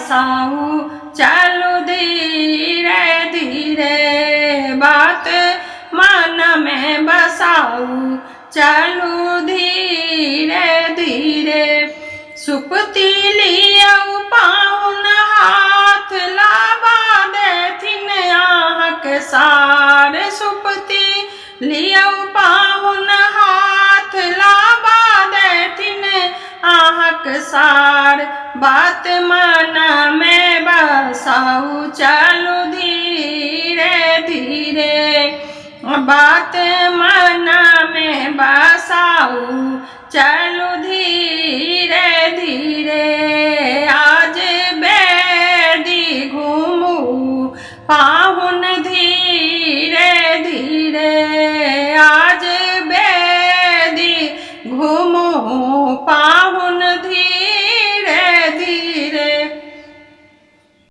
बसाऊं चलो धीरे धीरे, बात मन में बसाऊं चलो धीरे धीरे। सुपती लियाऊ पाउन हाथ लाबा देथिन आहक सार, सुपती लियाऊ पाउन हाथ लाबा देथिन आहक सार, बात मन में बसाऊ चलो धीरे धीरे, बात मन में बसाऊ चलो धीरे धीरे। आज बेदी घूमू पाहुन धीरे धीरे, आज बेदी घूमू